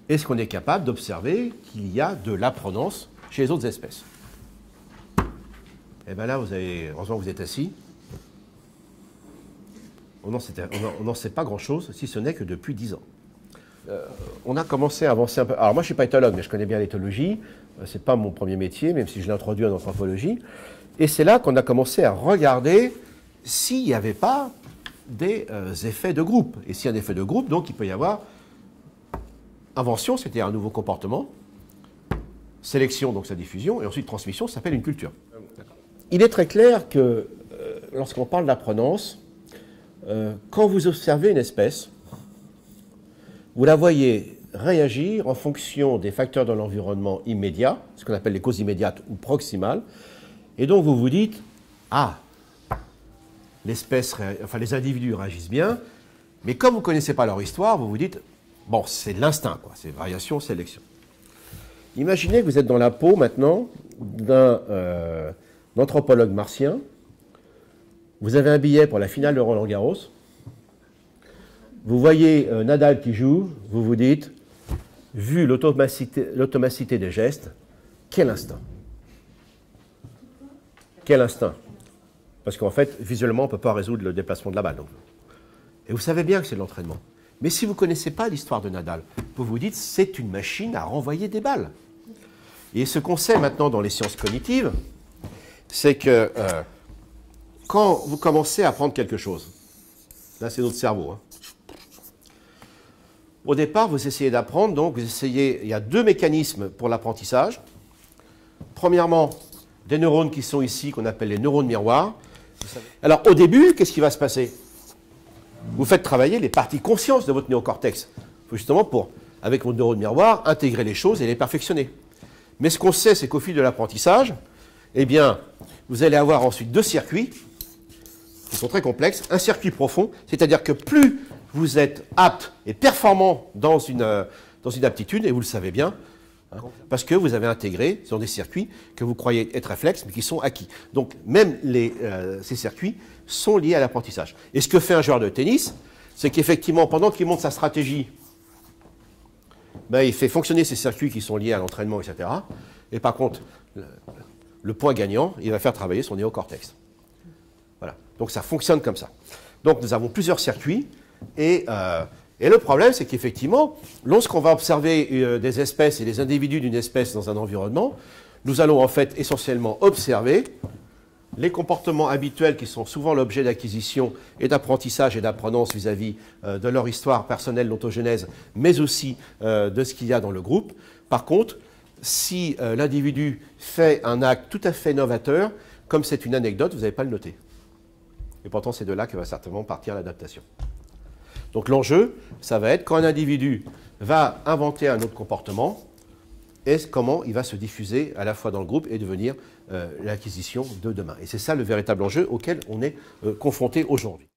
est-ce qu'on est capable d'observer qu'il y a de l'apprenance chez les autres espèces? Et bien là, heureusement que vous êtes assis. On n'en sait pas grand-chose, si ce n'est que depuis 10 ans. On a commencé à avancer un peu. Alors moi, je ne suis pas éthologue, mais je connais bien l'éthologie. Ce n'est pas mon premier métier, même si je l'ai introduit en anthropologie. Et c'est là qu'on a commencé à regarder s'il n'y avait pas des effets de groupe. Et s'il y a un effet de groupe, donc il peut y avoir invention, c'était un nouveau comportement, sélection, donc sa diffusion, et ensuite transmission, ça s'appelle une culture. Il est très clair que lorsqu'on parle d'apprenance, quand vous observez une espèce, vous la voyez réagir en fonction des facteurs de l'environnement immédiat, ce qu'on appelle les causes immédiates ou proximales, et donc vous vous dites, ah, les individus réagissent bien, mais comme vous ne connaissez pas leur histoire, vous vous dites, bon, c'est de l'instinct, quoi, c'est variation, sélection. Imaginez que vous êtes dans la peau maintenant d'un anthropologue martien, vous avez un billet pour la finale de Roland-Garros, vous voyez Nadal qui joue, vous vous dites, vu l'automacité des gestes, quel instinct? Quel instinct? Parce qu'en fait, visuellement, on ne peut pas résoudre le déplacement de la balle. Donc. Et vous savez bien que c'est de l'entraînement. Mais si vous ne connaissez pas l'histoire de Nadal, vous vous dites, c'est une machine à renvoyer des balles. Et ce qu'on sait maintenant dans les sciences cognitives, c'est que quand vous commencez à apprendre quelque chose, là c'est notre cerveau, hein. Au départ, vous essayez d'apprendre, donc il y a deux mécanismes pour l'apprentissage. Premièrement, des neurones qui sont ici, qu'on appelle les neurones miroirs. Alors au début, qu'est-ce qui va se passer? Vous faites travailler les parties conscientes de votre néocortex, justement avec votre neurone miroir, intégrer les choses et les perfectionner. Mais ce qu'on sait, c'est qu'au fil de l'apprentissage, eh bien, vous allez avoir ensuite deux circuits qui sont très complexes. Un circuit profond, c'est-à-dire que plus vous êtes apte et performant dans une aptitude, et vous le savez bien, hein, parce que vous avez intégré dans des circuits que vous croyez être réflexes, mais qui sont acquis. Donc même ces circuits sont liés à l'apprentissage. Et ce que fait un joueur de tennis, c'est qu'effectivement, pendant qu'il monte sa stratégie, ben, il fait fonctionner ces circuits qui sont liés à l'entraînement, etc. Et par contre, le point gagnant, il va faire travailler son néocortex. Voilà. Donc ça fonctionne comme ça. Donc nous avons plusieurs circuits. Et le problème, c'est qu'effectivement, lorsqu'on va observer des espèces et des individus d'une espèce dans un environnement, nous allons en fait essentiellement observer les comportements habituels qui sont souvent l'objet d'acquisition et d'apprentissage et d'apprenance vis-à-vis de leur histoire personnelle, l'ontogénèse, mais aussi de ce qu'il y a dans le groupe. Par contre, si l'individu fait un acte tout à fait novateur, comme c'est une anecdote, vous n'allez pas le noter. Et pourtant, c'est de là que va certainement partir l'adaptation. Donc l'enjeu, ça va être quand un individu va inventer un autre comportement, comment il va se diffuser à la fois dans le groupe et devenir l'acquisition de demain. Et c'est ça le véritable enjeu auquel on est confronté aujourd'hui.